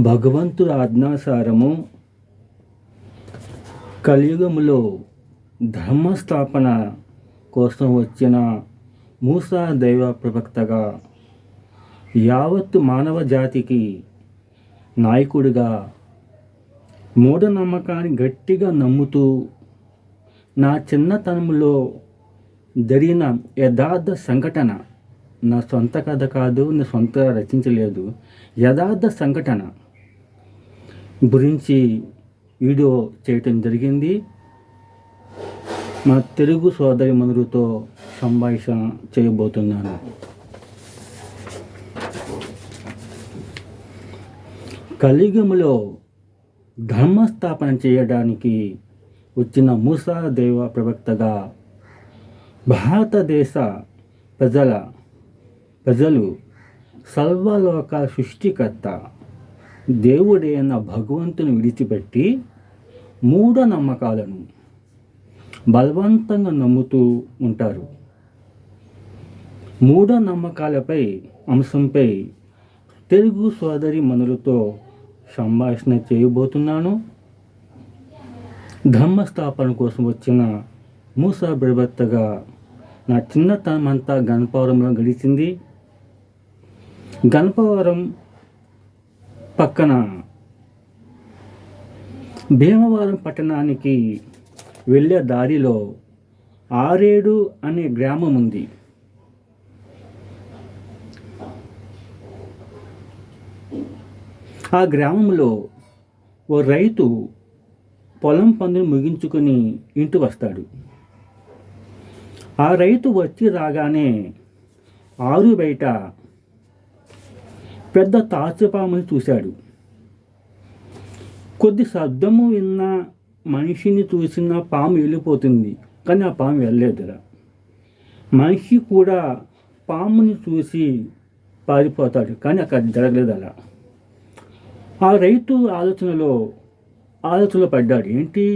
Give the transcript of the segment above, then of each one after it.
భగవంతుడి ఆజ్ఞాసారము కలియుగములో ధర్మస్థాపన కోసం వచ్చిన మూసా దైవ ప్రవక్తగా యావత్తు మానవ జాతికి నాయకుడిగా మూఢనమ్మకాన్ని గట్టిగా నమ్ముతూ నా చిన్నతనంలో జరిగిన యథార్థ సంఘటన, నా సొంత కథ కాదు, నా సొంత రచించలేదు, యథార్థ సంఘటన గురించి వీడియో చేయటం జరిగింది. మా తెలుగు సోదరి మనులతో సంభాషణ చేయబోతున్నాను. కలియుగములో ధర్మస్థాపన చేయడానికి వచ్చిన మూసా దైవ ప్రవక్తగా భారతదేశ ప్రజలు సర్వలోక సృష్టికర్త దేవుడైన భగవంతుని విడిచిపెట్టి మూఢనమ్మకాలను బలవంతంగా నమ్ముతూ ఉంటారు. మూఢనమ్మకాలపై అంశంపై తెలుగు సోదరి మనులతో సంభాషణ చేయబోతున్నాను. ధర్మస్థాపన కోసం వచ్చిన మూసా ప్రవక్తగా నా చిన్నతనం అంతా గణపవరంలో గడిచింది. గణపవరం పక్కన భీమవరం పట్టణానికి వెళ్ళే దారిలో ఆరేడు అనే గ్రామం ఉంది. ఆ గ్రామంలో ఓ రైతు పొలం పనులు ముగించుకొని ఇంటికి వస్తాడు. ఆ రైతు వచ్చి రాగానే ఆరు బయట పెద్ద తాచుపాముని చూశాడు. కొద్ది శబ్దము విన్న మనిషిని చూసిన పాము వెళ్ళిపోతుంది, కానీ ఆ పాము వెళ్ళలేదు. మనిషి కూడా పాముని చూసి పారిపోతాడు, కానీ అక్కడ జరగలేదు. అలా ఆ రైతు ఆలోచనలో పడ్డాడు. ఏంటి,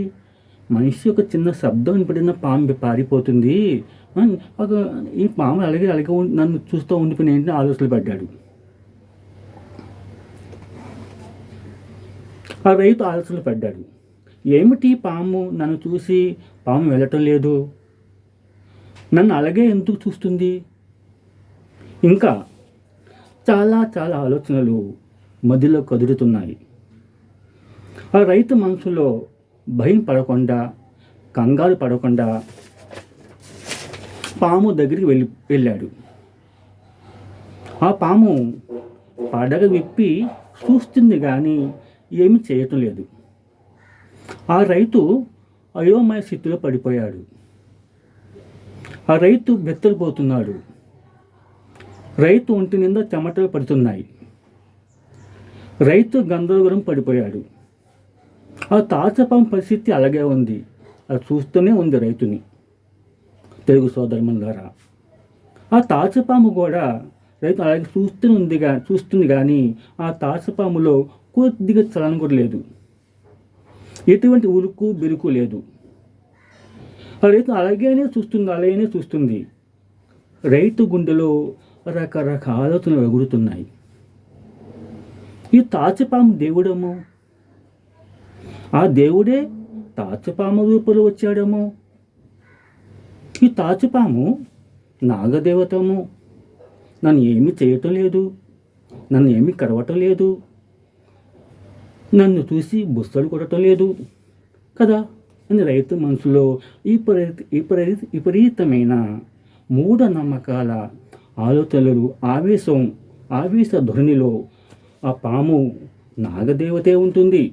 మనిషి ఒక చిన్న శబ్దం వినపడిన పాము పారిపోతుంది, ఈ పాము అలాగే నన్ను చూస్తూ ఉండిపోయిన ఏంటి ఆలోచనలు పడ్డాడు. ఆ రైతు ఆలోచనలు పడ్డాడు. ఏమిటి పాము నన్ను చూసి పాము వెళ్ళటం లేదు, నన్ను అలాగే ఎందుకు చూస్తుంది? ఇంకా చాలా చాలా ఆలోచనలు మదిలో కదులుతున్నాయి. ఆ రైతు మనసులో భయం పడకుండా, కంగారు పడకుండా పాము దగ్గరికి వెళ్ళాడు. ఆ పాము పడగ విప్పి చూస్తుంది కానీ ఏమీ చేయటం లేదు. ఆ రైతు అయోమయ స్థితిలో పడిపోయాడు. ఆ రైతు బెత్తరిపోతున్నాడు. రైతు ఒంటి నిండా చెమటలు పడుతున్నాయి. రైతు గందరగోళం పడిపోయాడు. ఆ తాచపాము పరిస్థితి అలాగే ఉంది. అది చూస్తూనే ఉంది రైతుని. తెలుగు సోదరులారా, ఆ తాచపాము కూడా రైతు అలాగే చూస్తుంది కానీ ఆ తాచపాములో కొద్దిగా చలనం కూడా లేదు, ఎటువంటి ఉరుకు బిరుకు లేదు. ఆ రైతు అలాగే చూస్తుంది. రైతు గుండెలో రకరకాల ఆలోచనలు ఎగురుతున్నాయి. ఈ తాచపాము దేవుడేమో, ఆ దేవుడే తాచుపాము రూపంలో వచ్చాడేమో, ఈ తాచుపాము నాగదేవతము, నన్ను ఏమీ చేయటం లేదు, నన్ను ఏమీ కరవటం లేదు, నన్ను చూసి బుస్తలు కొట్టడం లేదు కదా అని రైతు మనసులో విపరీతమైన మూఢనమ్మకాల ఆలోచనలు, ఆవేశ ధోరణిలో ఆ పాము నాగదేవతే ఉంటుంది.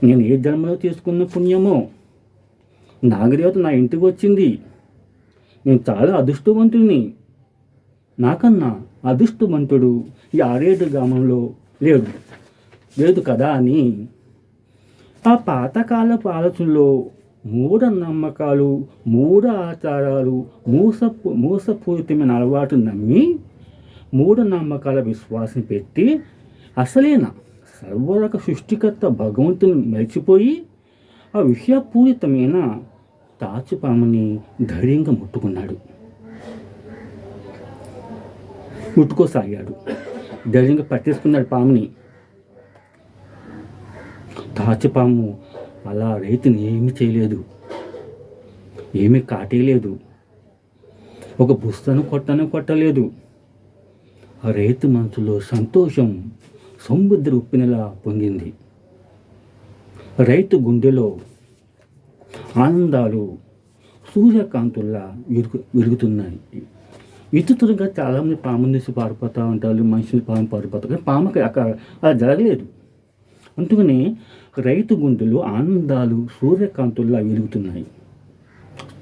నేను ఏ జన్మలో చేసుకున్న పుణ్యమో నాగదేవత నా ఇంటికి వచ్చింది, నేను చాలా అదృష్టవంతుడిని, నాకన్నా అదృష్టవంతుడు ఈ ఆరేడు గ్రామంలో లేదు కదా అని ఆ పాతకాలపు ఆలోచనలో మూఢనమ్మకాలు, మూఢ ఆచారాలు, మోసపూరితమైన అలవాటు నమ్మి మూఢనమ్మకాల విశ్వాసం పెట్టి అసలైన సర్వరక సృష్టికర్త భగవంతుని మరిచిపోయి ఆ విషయపూరితమైన తాచుపాముని ధైర్యంగా ముట్టుకోసాగాడు. ధైర్యంగా పట్టేసుకున్నాడు పాముని. తాచుపాము అలా రైతుని ఏమీ చేయలేదు, ఏమీ కాటేయలేదు, ఒక బుస్తను కొట్టలేదు. ఆ రైతు మనసులో సంతోషం సముద్ర ఉప్పెనలా పొంగింది. రైతు గుండెలో ఆనందాలు సూర్యకాంతుల్లా విరుగుతున్నాయి. విచిత్రంగా చాలామంది పాము నుంచి పారిపోతూ ఉంటారు, మనుషులు పాము పారిపోతారు, కానీ పాముకి అక్కడ అలా జరగలేదు. అందుకని రైతు గుండెలో ఆనందాలు సూర్యకాంతుల్లా వెలుగుతున్నాయి.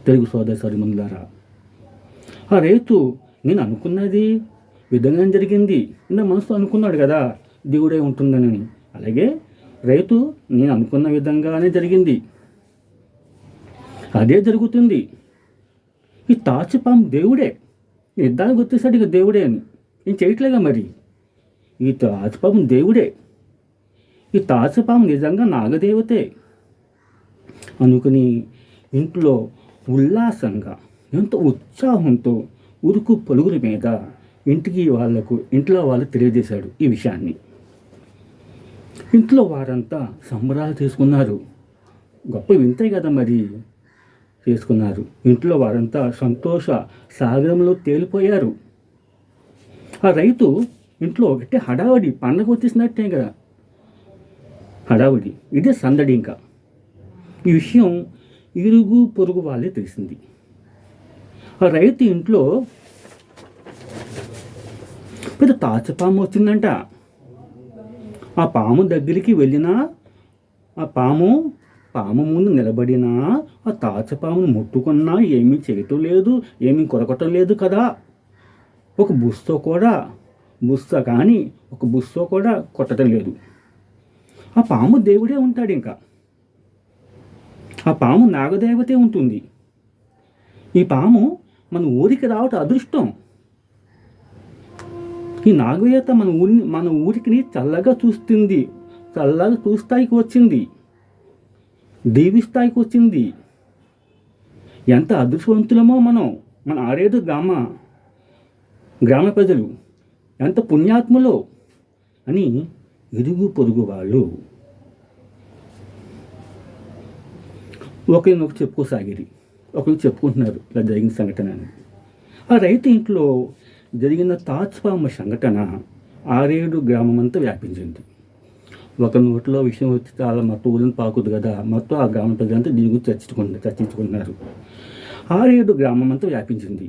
తెలుగు సోదర సరిమందులారా, ఆ రైతు నేను అనుకున్నది విధంగా జరిగింది, నా మనసులో అనుకున్నాడు కదా దేవుడే ఉంటుందని. అలాగే రైతు నేను అనుకున్న విధంగానే జరిగింది, అదే జరుగుతుంది. ఈ తాచుపాము దేవుడే, యుద్ధానికి వచ్చేసాడు ఇక దేవుడే అని నేను చేయట్లేగా. మరి ఈ తాచుపాము దేవుడే, ఈ తాచుపాము నిజంగా నాగదేవతే అనుకుని ఇంట్లో ఉల్లాసంగా ఎంతో ఉత్సాహంతో ఉరుకు పలుగుల మీద ఇంట్లో వాళ్ళు తెలియజేశాడు ఈ విషయాన్ని. ఇంట్లో వారంతా సంబరాలు చేసుకున్నారు. గొప్ప వింతే కదా మరి చేసుకున్నారు. ఇంట్లో వారంతా సంతోష సాగరంలో తేలిపోయారు. ఆ రైతు ఇంట్లో ఒకటే హడావడి, పండగ వచ్చేసినట్టే కదా హడావడి, ఇదే సందడి. ఇంకా ఈ విషయం ఇరుగు పొరుగు వాళ్ళే తెలిసింది. ఆ రైతు ఇంట్లో పెద్ద తాచుపాము వచ్చిందంట. ఆ పాము దగ్గరికి వెళ్ళినా, ఆ పాము ముందు నిలబడినా, ఆ తాచుపామును ముట్టుకున్నా ఏమీ చేయటం లేదు, ఏమీ కొరకటం లేదు కదా. ఒక బుస్తో కూడా కొట్టడం లేదు. ఆ పాము దేవుడే ఉంటాడు. ఇంకా ఆ పాము నాగదేవతే ఉంటుంది. ఈ పాము మన ఊరికి రావటం అదృష్టం. ఈ నాగదేవత మన ఊరికి చల్లగా చూస్తాయికి వచ్చింది, దీవిస్తాయికి వచ్చింది. ఎంత అదృష్టవంతులమో మన ఆరేడు గ్రామ ప్రజలు ఎంత పుణ్యాత్ములో అని ఇరుగు పొరుగు వాళ్ళు ఒకరినొకరు చెప్పుకోసాగిరి. ఒకరు చెప్పుకుంటున్నారు ఇలా జరిగిన సంఘటన అని. ఆ రైతు ఇంట్లో జరిగిన తాచుపాము సంఘటన ఆరేడు గ్రామం అంతా వ్యాపించింది. ఒక నోటిలో విషయం వచ్చి చాలా మొత్తం ఊరిని పాకుదు కదా, మొత్తం ఆ గ్రామ ప్రజలంతా దీని గురించి చర్చించుకున్నారు. ఆరేడు గ్రామం అంతా వ్యాపించింది.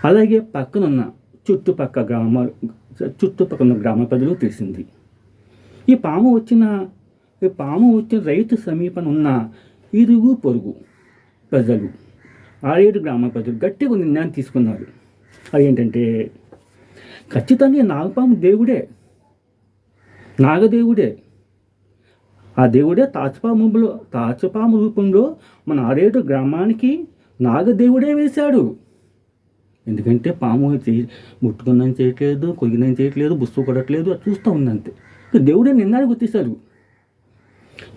అలాగే చుట్టుపక్కల గ్రామ ప్రజలు తెలిసింది. ఈ పాము వచ్చిన రైతు సమీపన ఉన్న ఇరుగు పొరుగు ప్రజలు, ఆరేడు గ్రామ ప్రజలు గట్టిగా నిర్ణయం తీసుకున్నారు. అదేంటంటే ఖచ్చితంగా నాగదేవుడే. ఆ దేవుడే తాచుపాము రూపంలో మన ఆరేడు గ్రామానికి నాగదేవుడే వేశాడు. ఎందుకంటే పాము ముట్టుకుందని చేయట్లేదు, కొయ్యనని చేయట్లేదు, బుస్సు కొడట్లేదు, అది చూస్తూ ఉందంతే. దేవుడే నిర్ణయానికి వచ్చేశారు,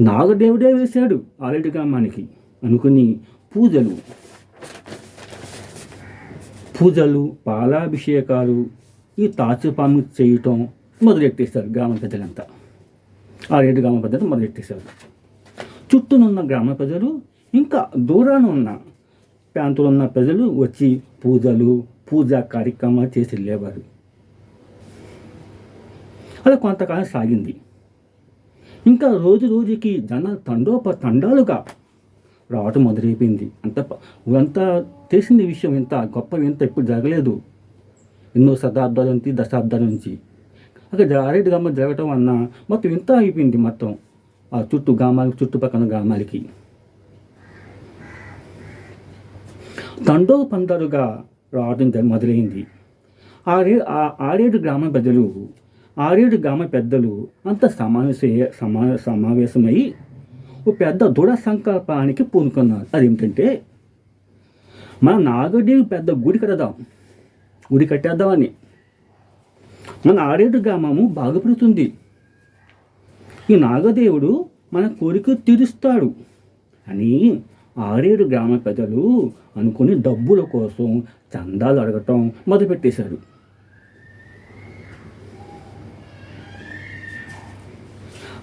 నాగదేవుడే వేశాడు ఆరేడు గ్రామానికి అనుకుని పూజలు పాలాభిషేకాలు ఈ తాచుపాము చేయటం మొదలెట్టేశారు గ్రామ ప్రజలంతా. ఆరేడు గ్రామ ప్రజలు మొదలెట్టేశారు. చుట్టూనున్న గ్రామ ప్రజలు ఇంకా దూరాన ఉన్న ప్రాంతంలో ఉన్న ప్రజలు వచ్చి పూజా కార్యక్రమాలు చేసి వెళ్ళేవారు. అలా కొంతకాలం సాగింది. ఇంకా రోజుకి జనాలు తండాలుగా రావటం మొదలైపోయింది. అంతా తెలిసిన విషయం, ఇంత గొప్ప ఎప్పుడు జరగలేదు. ఎన్నో శతాబ్దాల నుంచి దశాబ్దాల నుంచి అక్కడ ఆరేడు గ్రామాలు జరగటం వలన మొత్తం ఇంత అయిపోయింది. మొత్తం ఆ చుట్టుపక్కల గ్రామాలకి పందాలుగా రావడం మొదలైంది. ఆరేడు గ్రామ పెద్దలు అంతా సమావేశమై ఓ పెద్ద దృఢ సంకల్పానికి పూనుకున్నారు. అదేమిటంటే మన నాగదేవి పెద్ద గుడి కట్టేద్దామని. మన ఆరేడు గ్రామము బాగుపడుతుంది, ఈ నాగదేవుడు మన కోరిక తీరుస్తాడు అని ఆరేడు గ్రామ ప్రజలు అనుకుని డబ్బుల కోసం చందాలు అడగటం మొదలుపెట్టేశారు.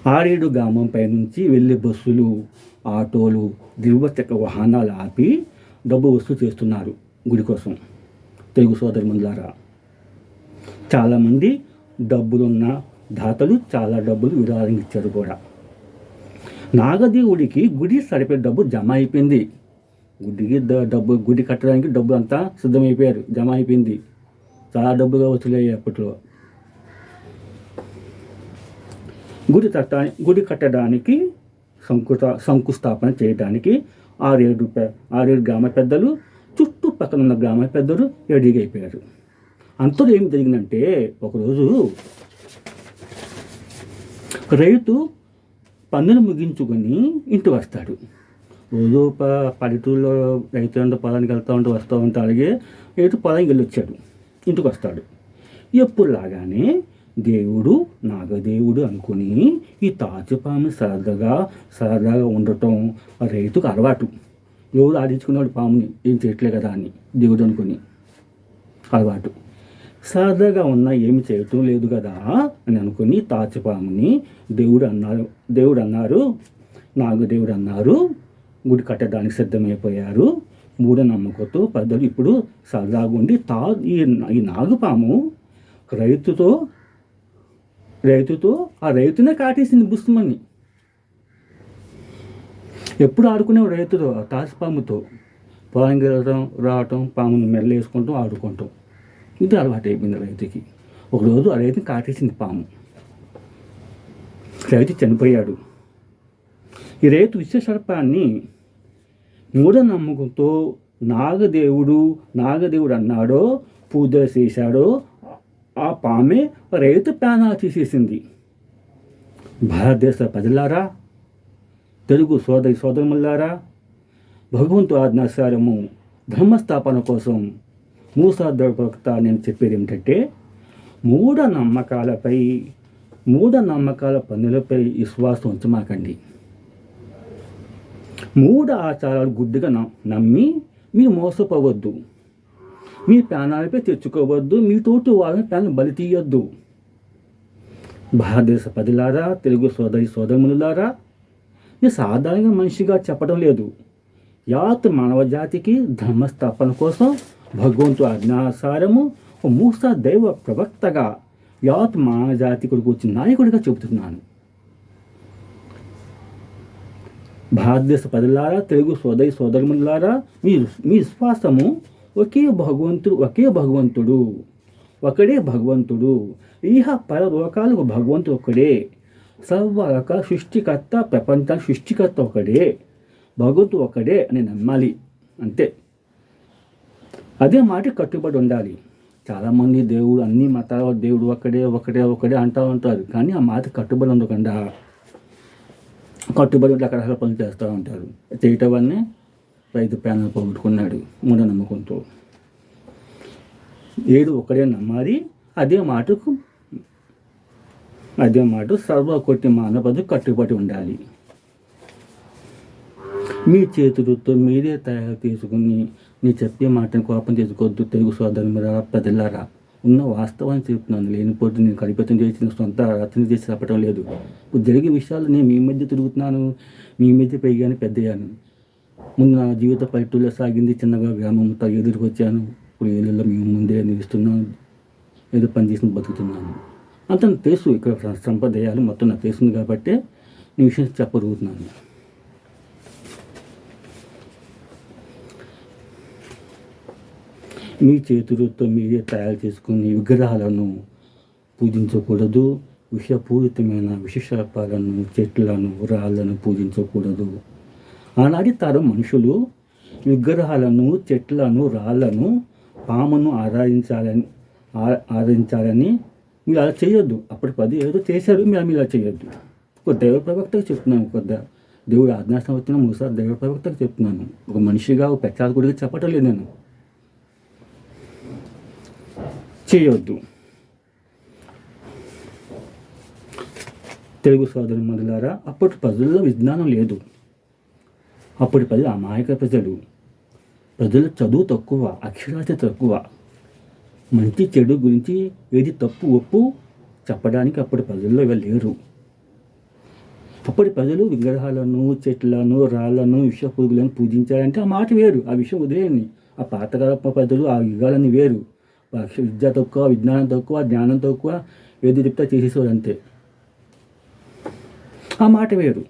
ఆరేడు గ్రామంపై నుంచి వెళ్ళే బస్సులు, ఆటోలు, ద్విచక్ర వాహనాలు ఆపి డబ్బు వసూలు చేస్తున్నారు గుడి కోసం. తెలుగు సోదరులారా, చాలామంది డబ్బులున్న దాతలు చాలా డబ్బులు విరాళంగా ఇచ్చారు కూడా. నాగదేవుడికి గుడి సరిపడే డబ్బు జమ అయిపోయింది. గుడి కట్టడానికి డబ్బు అంతా సిద్ధమైపోయారు, జమ అయిపోయింది. చాలా డబ్బుగా వసూలయ్యాయి అప్పట్లో. గుడి కట్టడానికి శంకుస్థాపన చేయడానికి ఆరేడు గ్రామ పెద్దలు, చుట్టుపక్కల ఉన్న గ్రామ పెద్దలు రెడీగా అయిపోయారు. అంతలో ఏం జరిగిందంటే, ఒకరోజు రైతు పనులు ముగించుకొని ఇంటికి వస్తాడు. రోజు పల్లెటూరులో రైతులంతా పొలానికి వస్తూ ఉంటారు. అలాగే రైతు పొలానికి వెళ్ళి వచ్చాడు, ఇంటికి వస్తాడు. ఎప్పుడు లాగానే దేవుడు నాగదేవుడు అనుకుని ఈ తాచుపాము సరదాగా ఉండటం రైతుకు అలవాటు. రోజు ఆడించుకున్నాడు పాముని, ఏం చేయట్లే కదా అని దేవుడు అనుకుని అలవాటు. సరదాగా ఉన్నా ఏమి చేయటం లేదు కదా అని అనుకుని తాచుపాముని దేవుడు అన్నారు నాగదేవుడు అన్నారు, గుడి కట్టడానికి సిద్ధమైపోయారు. మూఢనమ్మకంతో పెద్దలు ఇప్పుడు సరదాగా ఉండి ఈ నాగుపాము రైతుతో ఆ రైతునే కాటేసింది బుస్మని. ఎప్పుడు ఆడుకునే రైతుతో ఆ తాచుపాముతో పొలానికి వెళ్ళడం, రావటం, పాముని మెల్ల వేసుకుంటాం, ఆడుకుంటాం. ఇది అలవాటు అయిపోయింది రైతుకి. ఒకరోజు ఆ రైతుని కాటేసింది పాము. రైతు చనిపోయాడు. ఈ రైతు విషసర్పాన్ని మూఢనమ్మకంతో నాగదేవుడు అన్నాడో, పూజ చేశాడో ఆ పామే రైతు ప్రాణాలు తీసేసింది. భారతదేశ ప్రజలారా, తెలుగు సోదరులారా, భగవంతు ఆజ్ఞానుసారము ధర్మస్థాపన కోసం మూసా ప్రవక్త నేను చెప్పేది ఏమిటంటే, మూఢనమ్మకాల పనులపై విశ్వాసం ఉంచమాకండి. మూఢ ఆచారాలు గుడ్డిగా నమ్మి మీరు మోసపోవద్దు. మీ ప్రాణాలపై తెచ్చుకోవద్దు. మీ తోటి వాళ్ళని ప్రాణం బలి తీయొద్దు. భారతదేశ ప్రజలారా, తెలుగు సోదరులారా, నేను సాధారణంగా మనిషిగా చెప్పడం లేదు. యావత్ మానవ జాతికి ధర్మస్థాపన కోసం భగవంతు ఆజ్ఞానుసారము మూసా దైవ ప్రవక్తగా యావత్ మానవ జాతి కొరకు వచ్చిన నాయకుడిగా చెబుతున్నాను. భారతదేశ ప్రజలారా, తెలుగు సోదరులారా, మీ విశ్వాసము ఒకే భగవంతుడు, ఒకడే భగవంతుడు. ఇహ పరలోకాలకు భగవంతుడు ఒకడే. సర్వరక సృష్టికర్త, ప్రపంచ సృష్టికర్త ఒకడే, భగవంతుడు ఒకడే అని నమ్మాలి, అంతే. అదే మాట కట్టుబడి ఉండాలి. చాలామంది దేవుడు, అన్ని మతాల దేవుడు ఒకడే అంటూ ఉంటారు. కానీ ఆ మాట కట్టుబడి ఉండకుండా రకరకాల పనులు చేస్తూ ఉంటారు. చేయటం వల్లనే రైతు ప్రాణాలు పోగొట్టుకున్నాడు మూఢనమ్మకంతో. ఏడు ఒకడే నమ్మాలి. అదే మాట సర్వకోటి మానవుడు కట్టుబడి ఉండాలి. మీ చేతులతో మీరే తయారు చేసుకుని నీ చెప్పే మాటను కోపం చేసుకోవద్దు. తెలుగు సోదరులారా, ప్రజలారా, ఉన్న వాస్తవాన్ని చెప్తున్నాను. లేనిపోతే నేను కల్పితం చేసిన సొంత రచన చేసి చెప్పడం లేదు. ఇప్పుడు జరిగే విషయాలు నేను మీ మధ్య తిరుగుతున్నాను, మీ మధ్య పెరిగాను, పెద్దయ్యాను. ముందు నా జీవిత పల్లెటూరులో సాగింది. చిన్నగా గ్రామంతో ఎదురుకొచ్చాను. ఇప్పుడు ఏళ్ళలో మేము ముందే నిలుస్తున్నాను, ఏదో పని చేసి బతుకుతున్నాను. అంత తెలుసు. ఇక్కడ సంప్రదాయాలు మొత్తం నాకు తెలుస్తుంది కాబట్టి నీ విషయం చెప్పగలుగుతున్నాను. మీ చేతులతో మీరే తయారు చేసుకుని విగ్రహాలను పూజించకూడదు. విషపూరితమైన విశేషాలను, చెట్లను, రాళ్లను పూజించకూడదు. ఆనాటి తరం మనుషులు విగ్రహాలను, చెట్లను, రాళ్లను, పామును ఆరాధించాలని మీరు అలా చేయొద్దు. అప్పటి పది ఏదో చేశారు, మీరు ఇలా చేయొద్దు. ఒక దైవ ప్రవక్తకు చెప్తున్నాను, దేవుడు ఆజ్ఞాసం వచ్చిన మూసా దైవ ప్రవక్తకు చెప్తున్నాను. ఒక మనిషిగా, ఒక ప్రచారకుడిగా చెప్పటం లేదు నేను. చేయొద్దు. తెలుగు సోదరులారా, అప్పటి ప్రజల్లో విజ్ఞానం లేదు. అప్పటి ప్రజలు అమాయక ప్రజలు చదువు తక్కువ, అక్షరాస్యత తక్కువ. మంచి చెడు గురించి ఏది తప్పు ఒప్పు చెప్పడానికి అప్పటి ప్రజల్లో లేరు. అప్పటి ప్రజలు విగ్రహాలను, చెట్లను, రాళ్లను, విషపురుగులను పూజించారంటే ఆ మాట వేరు. ఆ విషయం వదిలేయండి. ఆ పాతకాలపు ప్రజలు ఆ యుగాలన్నీ వేరు. విద్య తక్కువ, విజ్ఞానం తక్కువ, జ్ఞానం తక్కువ, ఏది చెప్తా చేసేసేవారు అంతే. ఆ మాట వేరు.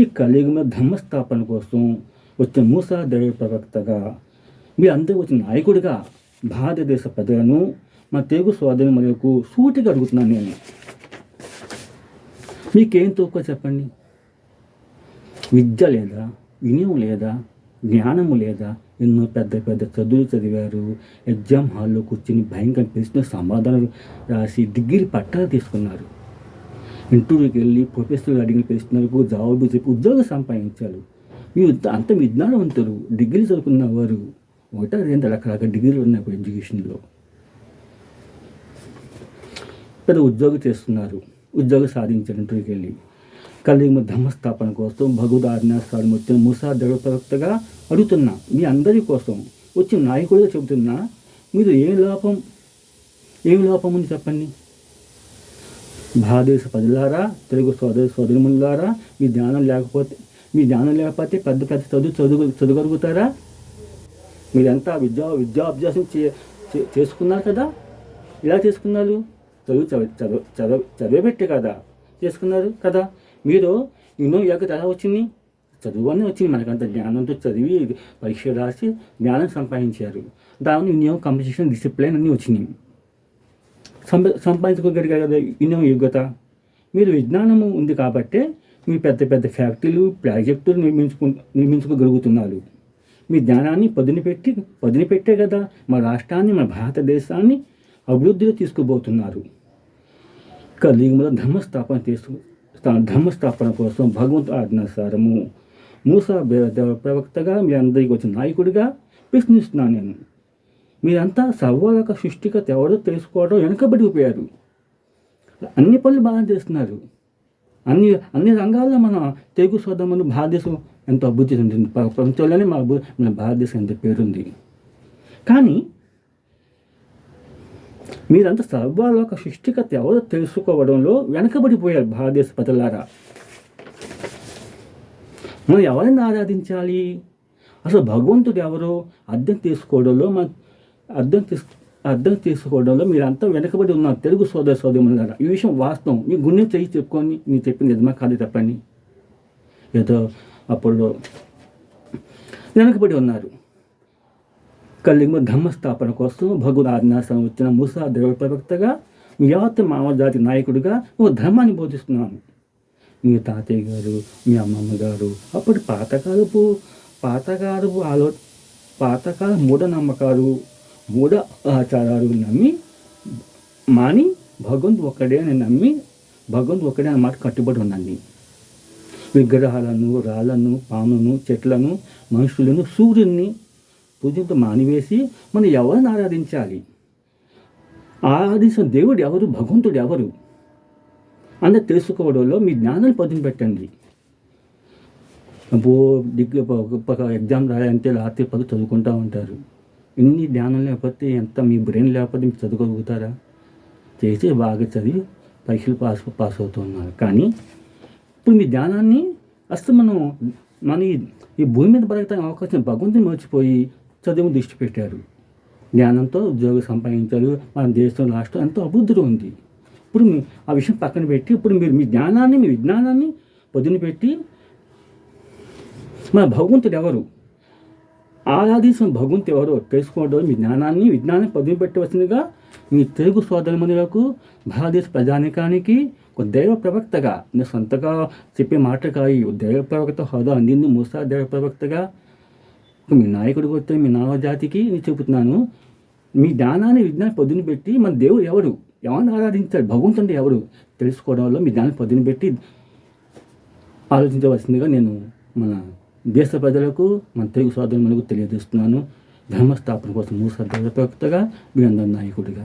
ఈ కలియుగంలో ధర్మస్థాపన కోసం వచ్చిన మూసా దైవ ప్రవక్తగా, మీ అందరూ వచ్చిన నాయకుడిగా భారతదేశ ప్రజలను, మా తెలుగు సోదరి మనకు సూటిగా అడుగుతున్నాను నేను. మీకేం తక్కువ చెప్పండి? విద్య లేదా, వినయం లేదా, జ్ఞానము లేదా, ఎన్నో పెద్ద పెద్ద చదువులు చదివారు, ఎగ్జామ్ హాల్లో కూర్చుని భయంకర ప్రశ్న సమాధానాలు రాసి డిగ్రీ పట్టాలు తీసుకున్నారు. ఇంటర్వ్యూకి వెళ్ళి ప్రొఫెసర్లు అడిగిన ప్రశ్నలకు జవాబు చెప్పి ఉద్యోగం సంపాదించారు. మీరు అంత విజ్ఞానవంతులు, డిగ్రీ చదువుకున్న వారు 1-2 రకరకాల డిగ్రీలు ఉన్నాయి ఎడ్యుకేషన్లో. పెద్ద ఉద్యోగం చేస్తున్నారు, ఉద్యోగం సాధించారు ఇంటర్వ్యూకి వెళ్ళి. కలియుగ ధర్మస్థాపన కోసం భగవద్ ఆజ్ఞాసారం వచ్చిన మూసా దైవ ప్రవక్తగా అడుగుతున్నా, మీ అందరి కోసం వచ్చిన నాయకుడిగా చెబుతున్నా, మీరు ఏం లోపం ఉంది చెప్పండి? భారతదేశ ప్రజలారా, తెలుగు సోదరిమణులారా, మీ జ్ఞానం లేకపోతే పెద్ద పెద్ద చదువుగలుగుతారా? మీరంతా విద్యాభ్యాసం చేసుకున్నారు కదా. ఇలా చేసుకున్నారు, చదివేబెట్టే కదా చేసుకున్నారు కదా. మీరు ఎన్నో యోగ్యత ఎలా వచ్చింది? చదువు అని వచ్చింది. మనకంత జ్ఞానంతో చదివి పరీక్ష రాసి జ్ఞానం సంపాదించారు. దాని ఎన్నో కంపిటీషన్, డిసిప్లిన్ అన్నీ వచ్చినాయి. సంపాదించుకోగలిగే కదా ఎన్నో యోగ్యత. మీరు విజ్ఞానము ఉంది కాబట్టే మీ పెద్ద పెద్ద ఫ్యాక్టరీలు, ప్రాజెక్టులు నిర్మించుకోగలుగుతున్నారు. మీ జ్ఞానాన్ని పదును పెట్టే కదా మా రాష్ట్రాన్ని, మన భారతదేశాన్ని అభివృద్ధిలో తీసుకుపోతున్నారు. కలియుగంలో ధర్మస్థాపన కోసం భగవంతుడి ఆజ్ఞాసారము మూసా ప్రవక్తగా మీ అందరికీ వచ్చిన నాయకుడిగా ప్రశ్నిస్తున్నాను నేను. మీరంతా సర్వలోక సృష్టికర్త ఎవరో తెలుసుకోవడం వెనకబడిపోయారు. అన్ని పనులు బాగా చేస్తున్నారు. అన్ని రంగాల్లో మన తెలుగు సోదరులు భారతదేశం ఎంతో అభివృద్ధి చెందింది. ప్రపంచంలోనే మన భారతదేశం ఎంత పేరుంది. కానీ మీరంతా సర్వలోక సృష్టికర్త ఎవరో తెలుసుకోవడంలో వెనకబడిపోయారు భారతదేశ ప్రజలారా. మనం ఎవరిని ఆరాధించాలి? అసలు భగవంతుడు ఎవరో అర్థం చేసుకోవడంలో మీరంతా వెనకబడి ఉన్నారు తెలుగు సోదరులారా. ఈ విషయం వాస్తవం. మీ గుండె చెయ్యి చెప్పుకొని మీరు చెప్పింది నిజమా కాదు చెప్పండి. ఏదో అప్పుడు వెనకబడి ఉన్నారు. కలియుగ ధర్మస్థాపన కోసం భగవద్ ఆజ్ఞాసారం వచ్చిన మూసా దైవ ప్రవక్తగా, మీ యావత్ మానవ జాతి నాయకుడిగా ఓ ధర్మాన్ని బోధిస్తున్నాను. మీ తాతయ్య గారు, మీ అమ్మమ్మ గారు అప్పటి పాతకాల మూఢనమ్మకాలు, మూఢ ఆచారాలు మాని భగవంతుడు ఒక్కడే అని నమ్మి భగవంతుడు ఒక్కడే అన్న మాట కట్టుబడి ఉండండి. విగ్రహాలను, రాళ్లను, పాములను, చెట్లను, మనుషులను, సూర్యుని పూజతో మానివేసి మనం ఎవరిని ఆరాధించాలి? ఆరాధించిన దేవుడు ఎవరు? భగవంతుడు ఎవరు? అందరు తెలుసుకోవడంలో మీ జ్ఞానాన్ని పదును పెట్టండి. గొప్ప ఎగ్జామ్ రాయాలంటే రాత్రి పది చదువుకుంటూ ఉంటారు. ఇన్ని జ్ఞానం లేకపోతే, ఎంత మీ బ్రెయిన్ లేకపోతే మీరు చదువుకోగలుగుతారా? చేసి బాగా చదివి పరీక్షలు పాస్ అవుతున్నారు. కానీ ఇప్పుడు మీ జ్ఞానాన్ని అసలు మన ఈ భూమి మీద బతకడానికి అవకాశం భగవంతుని మర్చిపోయి చదువు దృష్టి పెట్టారు. జ్ఞానంతో ఉద్యోగం సంపాదించారు. మన దేశం, రాష్ట్రం ఎంతో అభివృద్ధిలో ఉంది. ఇప్పుడు ఆ విషయం పక్కన పెట్టి ఇప్పుడు మీరు మీ విజ్ఞానాన్ని పొద్దున పెట్టి మన భగవంతుడు ఎవరు, ఆరాధించిన భగవంతుడు ఎవరో తెలుసుకోవడం మీ విజ్ఞానాన్ని పొద్దున పెట్టవలసిందిగా మీ తెలుగు సోదరులకు, భారతదేశ ప్రజానికానికి ఒక దైవ ప్రవక్తగా, నేను సొంతగా చెప్పే మాట కాదు, దైవ ప్రవక్త హోదా అందింది మూసా దైవ ప్రవక్తగా. మీ నాయకుడికి వస్తే మీ నావ జాతికి నేను చెబుతున్నాను, మీ విజ్ఞానం పొద్దున పెట్టి మన దేవుడు ఎవరిని ఆరాధించాడు, భగవంతుడు ఎవరు తెలుసుకోవడంలో మీ జ్ఞానం పొద్దున పెట్టి ఆలోచించవలసిందిగా నేను మన దేశ ప్రజలకు, మన తెలుగు సోదరులకు తెలియజేస్తున్నాను. ధర్మస్థాపన కోసం మూసా దైవ ప్రవక్తగా, మీ అందరి నాయకుడిగా.